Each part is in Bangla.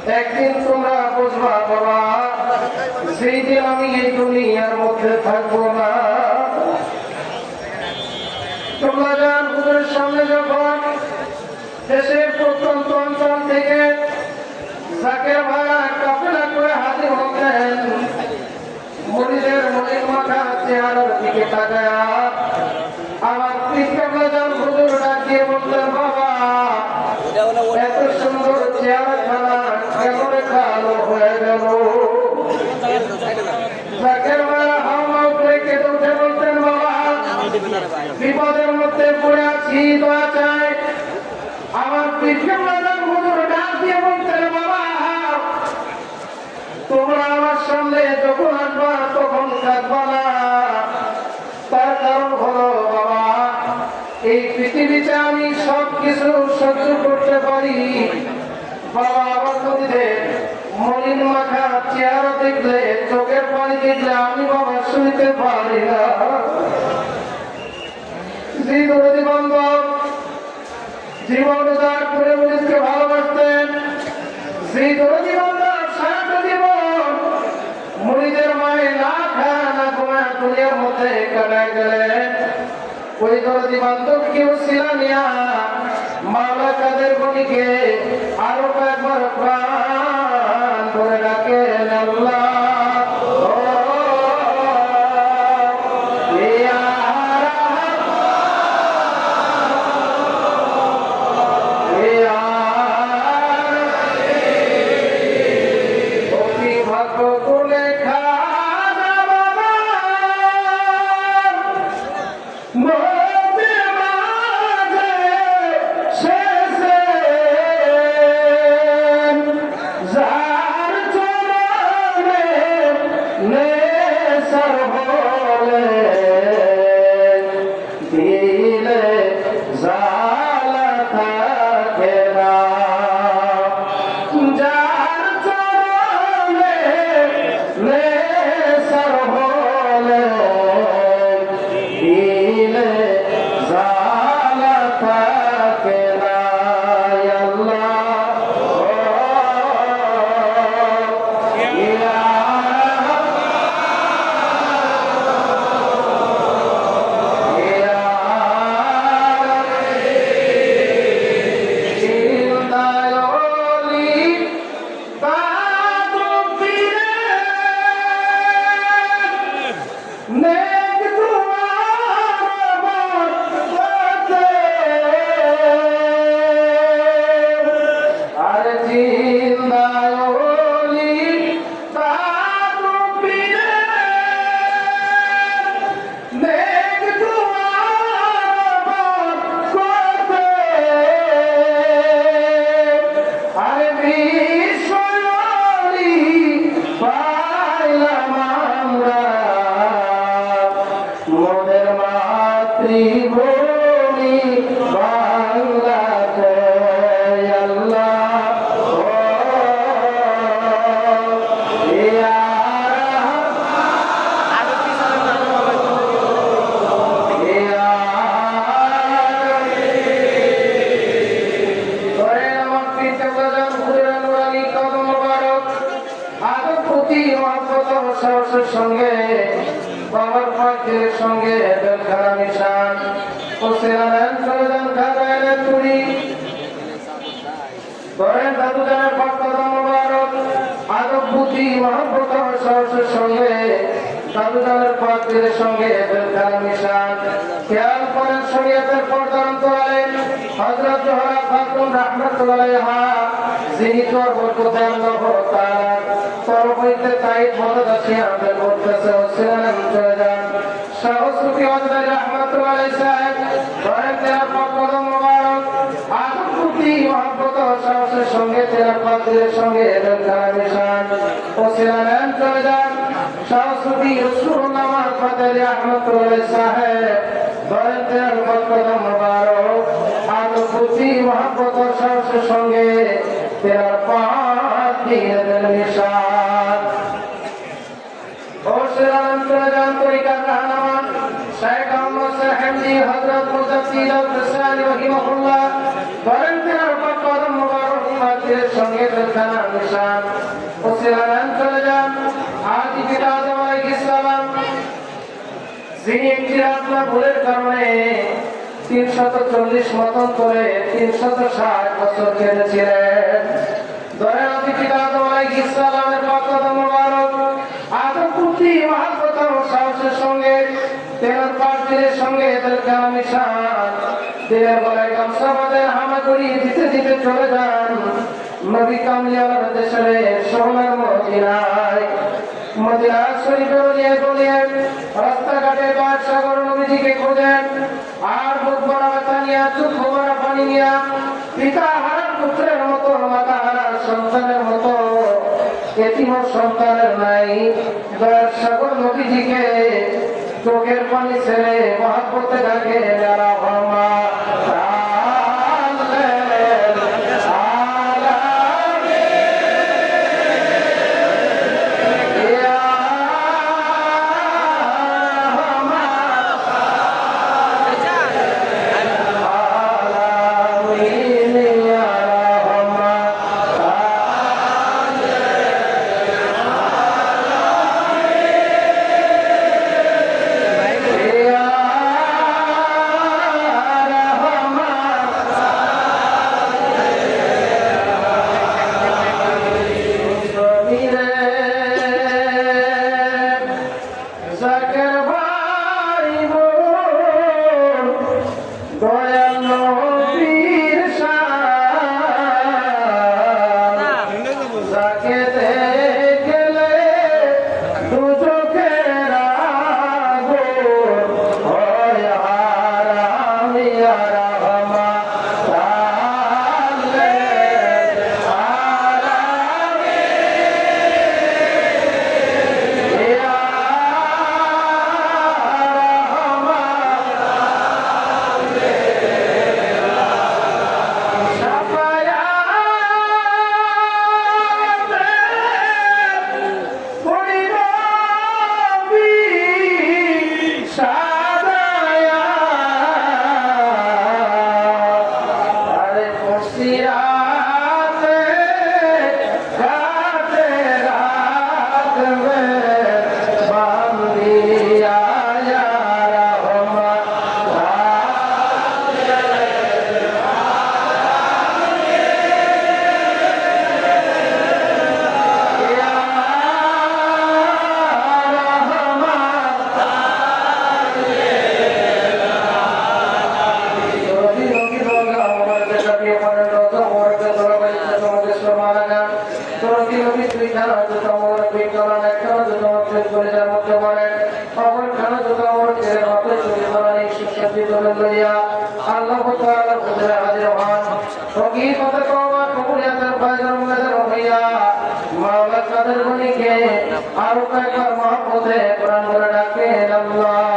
একদিন তোমরা বুঝবা বাবা, সেই দিন আমি এই দুনিয়ার মধ্যে থাকবো না। তোমরা যান হুজুরের সামনে যখন দেশের প্রত্যন্ত অঞ্চল থেকে জাকের ভাইয়া কাফেলা করে হাজির হতেন, মুরিদের মনির মাথা চেহারার দিকে তাকায়া আমার পিতাকে যান হুজুর ডাকিয়ে বললেন, বাবা এত সুন্দর চেহারা খানা কেমন কালো হয়ে গেল? জাকের ভাইয়া হাওমাও করে কেটে উঠে বলতেন, বাবা বিপদের মধ্যে পড়ে আছি, দোয়া চাই। আমার পিতাকে যান হুজুর ডাক দিয়ে বলতেন, বাবা তোমরা আমার সামনে যখন আসবা তখন কাঁদবা না। তার কারণ হলো বাবা, এই পৃথিবীতে আমি সবকিছু সহ্য করতে পারি। বাবা আমার নদীদের মলিন মাখা চেহারা দেখলে, চোখের পানি দেখলে আমি বাবা শুনতে পারি না। জীবন বান্ধব জীবন উদার করে মরিদকে ভালোবাসতেন। সেই দরদি বান্ধব সারাটা জীবন মুরিদের মায়ে না খায় না ঘুমায় দুনিয়ার মধ্যে কাটায় গেলেন। ওই দরদি বান্ধব কেউ ছিলানিয়া মাওলা কাদের গনিকে আরো কয়েকবার প্রাণ ধরে ডাকেন, আল্লাহ সঙ্গে বাবার পাখির সঙ্গে বেলখানা মিশান ও সেরালেন সরজান খাগাইলেন তুরি ধরেন দাদুজানের পাক্কাদা মোবারক আদব বুদ্ধি মহব্বত সাহসের সঙ্গে দাদুজানের পাখির সঙ্গে বেলখানা মিশান খেয়াল করেন শরীয়তের পর্দার অন্তরালে হযরত জোহরা খাতুন রাহমাতুল্লাহ আলাইহা যিনি তোর বরকতে আল্লাহ তাআলা তোর হইতে তাই মদদাসী আমাদের করতেছে ও সিরান চলে যান শাহসুফি হযরত রাহমাতুল্লাহ আলাইহি সাহেব ধরেন তেরা পাক্কাদা মোবারক আদব বুদ্ধি মহব্বত সাহসের সঙ্গে তেরা পাখির সঙ্গে বেলখানা মিশান ও সিরান চলে যান শাহসুফি রাসূলুল্লাহ ফাদালি রাহমাতুল্লাহ আলাইহি সাহেব ধরেন তেরা পাক্কাদা মোবারক আদব বুদ্ধি মহব্বত সাহসের সঙ্গে তেরা পাখির মিশান ও সিরান চলে যান তরিকা রাহনামা শেখ আহমদ সাহেবজি হযরত মুজাদ্দিদ আল-রিসালি রাহিমাহুল্লাহ ধরেন তেরা পাক্কাদা মোবারক ফাতির সঙ্গে ফেলখানা নিশান ওসিলান চলে যান আদি পিতা আদম আলাইহিস সালাম, যিনি একটি আপনার ভুলের কারণে 340 মতন করে 360 বছর কেটেছিলেন। দয়াময় পিতা আদম আলাইহিস সালামের পাক কদম মোবারক আদম পুত্রী মহব্বত ও সাহসের সঙ্গে তেনার পাক দিলের সঙ্গে ফেলখানা নিশান দিলের গলায় গামছা বাঁধেন, হামাগুড়ি দিতে দিতে চলে যান নবী কামলিওয়ালার দেশে সোনার মদিনায়। মদিনা শরীফে গলিয়ে রাস্তাঘাটে বাদ সাগর নবীজিকে খোঁজেন, আর বুক ভরা ব্যথা নিয়ে চোখ ভরা পানি নিয়ে পিতা হারার পুত্রের মতো মাতা হারার সন্তানের মতো এতিম সন্তানের নাই দয়ার সাগর নবীজিকে চোখের পানি ছেড়ে মহব্বতে ডাকে যারা হমা আরো কয়েকবার মহব্বতে কোরআন বলে ডাকেন আল্লাহ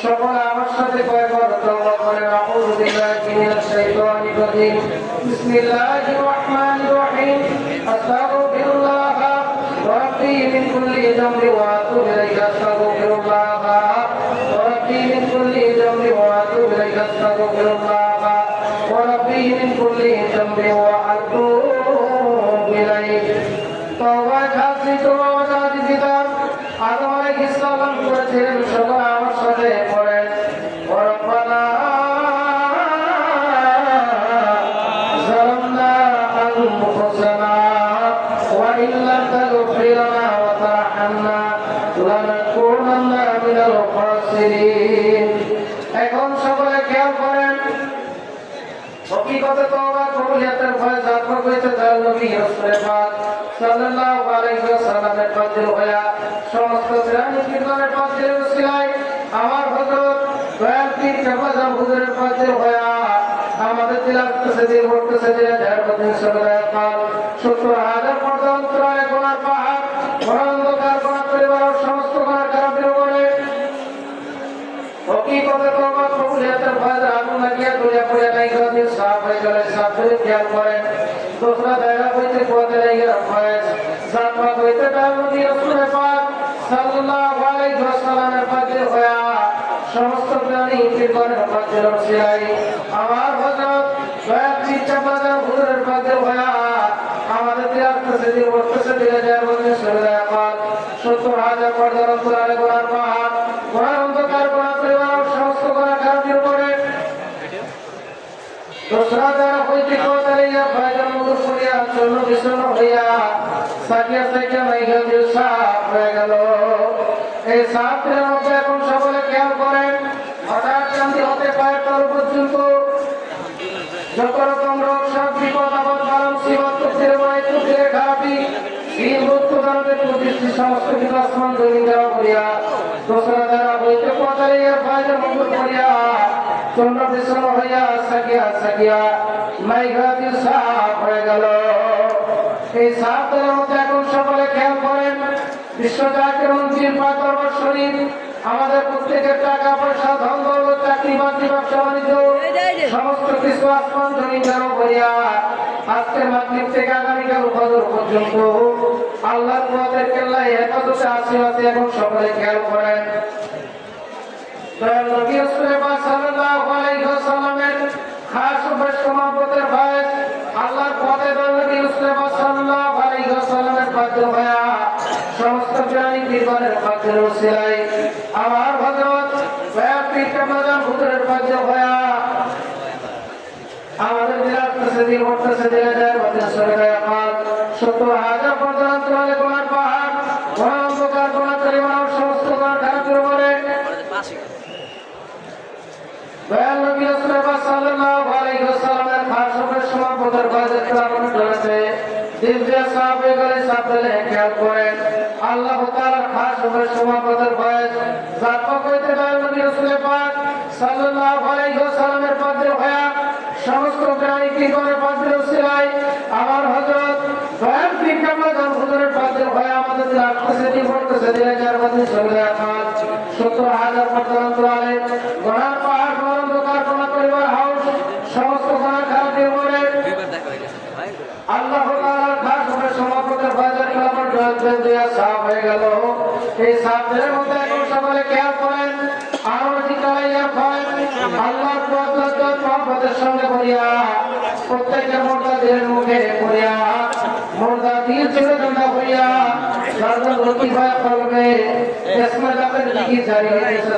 সকল আমার সাথে কয়েকবার তওবা করেন। আউযু বিল্লাহি মিনাশ শাইতানির রাজীম। বিসমিল্লাহির রহমানির রহিম। আস্তাগফিরুল্লাহ ওয়া রাব্বি মিন কুল্লি যামবি ওয়া আতুবু ইলাইহি। আস্তাগফিরুল্লাহ ওয়া রাব্বি মিন কুল্লি যামবি ওয়া আতুবু ইলাইহি। আস্তাগফিরুল্লাহ ওয়া রাব্বি মিন কুল্লি যামবি ওয়া আতুবু ইলাইহি। তওবা খাসি তওবা জাতি পিতা আদম আলাইহিস সালাম করেছিলেন, সকল আমার সাথে পড়েন। রব্বানা যালামনা আনফুসানা ওয়া ইল্লাম তাগফির লানা ওয়া তারহামনা লানাকুনান্না মিনাল খাসিরিন। এখন সকলে খেয়াল করেন, হকিকতে তওবা কবুলিয়াতের ভয় জাতক হইতে দয়াল নবী রাসূল পাক সাল্লাল্লাহু আলাইহি ওয়াসাল্লামের পাদ্র হইয়া সমস্ত প্রাণী কীর্তনের পাদ্রের উসিলায় আমার হযরত দয়াল পীর কাবাজান হুজুরের পাদ্র হইয়া আমাদের তিলাওয়াত সেদিন পড়তেছে যে জায়গাদিন সদরায় পাক ৭০,০০০ পর্দা অন্তরালে গুনার পাহাড় অন্ধকার গুনাহ পরিবার সমস্ত গুনাহ কারাবির করে হকিকতে তওবা কবুলিয়াতের ভয় আগুন লাগিয়া দুনিয়া পড়ে নাই গদিন সাফ হয়ে গেলে সাফের খেয়াল করেন দোসরা জায়গা হইতে পথে লাগিয়া ভয় জাতবা হইতে দয়াল নবী রাসূল পাক সাল্লাল্লাহু আলাইহি ওয়াসাল্লামের পাদ্র হইয়া সমস্ত প্রাণী কীর্তনের পাদ্রের উসিলায় আমার হযরত দয়াল পীর কাবাজান হুজুরের পাদ্র হইয়া আমাদের তিলাওয়াত সেদিন পড়তেছে যে জায়গাদিন সদরায় পাক ৭০,০০০ পর্দার অন্তরালে গুনার পাহাড় গুনার অন্ধকার গুনাহ পরিবার সমস্ত গুনাহ কারাবির করে দোসরা দ্বারা হইতে কোতালিয়া ভাইজান মধুর করিয়া চন্ন বিছন্ন হইয়া সাকিয়া সাকিয়া মাইগা দিল সাফ হয়ে গেল এই সাফের মধ্যে এখন সকলে খেয়াল করেন হঠাৎ কান্দি হতে পারে তল পর্যন্ত যত রকম রোগ সব বিপদ আপদ বারণ সিবত তুফিরে মাই তুফিরে খারাপি দিন বস্তু দানবের প্রতিষ্ঠি সমস্ত কিছু আসমান জমিন দেওয়া করিয়া দোসরা দ্বারা হইতে কোতালিয়া ভাইজান মধুর করিয়া চন্ন বিছন্ন হইয়া সাকিয়া সাকিয়া মাইগা দিল সাফ হয়ে গেল এই সাফের মধ্যে এখন সকলে খেয়াল করেন বিশ্বজাকের মন্ত্রীর পাক দরবার শরীফ আমাদের প্রত্যেকের টাকা পয়সা ধন দৌলত চাকরি বাকরি ব্যবসা বাণিজ্য সমস্ত কিছু আসমান জমিন দেওয়া করিয়া আজকের মাগরিব থেকে আগামীকাল ফজর পর্যন্ত আল্লাহর পথের কেল্লায় হেফাজতে আছে এখন সকলে খেয়াল করেন দয়াল নবী রাসূল পাক সাল্লাল্লাহু আলাইহি ওয়াসাল্লামের খাস উপদেশ মহব্বতের ভয় আল্লাহর পথে দয়াল নবী রাসূল পাক সাল্লাল্লাহু আলাইহি ওয়াসাল্লামের পাদ্র হইয়া সমস্ত প্রাণী জীবনের পাদ্রের উসিলায় আমার হযরত দয়াল পীর কাবাজান হুজুরের পাদ্র হইয়া আমাদের তিলাওয়াত সেদিন পড়তেছে যে জায়গাদিন সদরায় পাক ৭০,০০০ পর্দা অন্তরালে গুনার পাহাড় গুনাহ অন্ধকার গুনাহ পরিবার সমস্ত গুনাহ কারাবির করে দয়াল নবী রাসূল পাক সাল্লাল্লাহু আলাইহি ওয়াসাল্লামের খাস উপদেশ মহব্বতের ভয় তেলাওয়াত করেছে দিল দিয়ে সাফ হয়ে গেলে সাফ হলে খেয়াল করেন আল্লাহ তাআলার খাস উপদেশ মহব্বতের ভয় জাতক হইতে দয়াল নবী রাসূল পাক সাল্লাল্লাহু আলাইহি ওয়াসাল্লামের পাদ্র হইয়া সমস্ত প্রাণী কীর্তনের পাদ্রের উসিলায় আমার হযরত দয়াল পীর কাবাজান হুজুরের পাদ্র হইয়া আমাদের তিলাওয়াত সেদিন পড়তেছে যে জায়গাদিন সদরায় পাক ৭০,০০০ পর্দা অন্তরালে গুনার পাহাড় অন্ধকার গুনাহ পরিবার হাউস সমস্ত গুনাহ খারাপের করে আল্লাহ তাআলার খাস উপদেশ মহব্বতের ভয় কালামত জয় দিয়া সাফ হয়ে গেল এই সাফের মধ্যে এখন সকলে খেয়াল করেন আর জিকাইয়া ভয় আল্লাহর পথ মহব্বতের সঙ্গে পড়িয়া প্রত্যেকের মুর্দা দিলের মুখে পড়িয়া মুর্দা দিল ছেড়ে দণ্ডা হইয়া সর্বদা ভয় করবে ইসমে জাতের দিকে জারি হইতেছে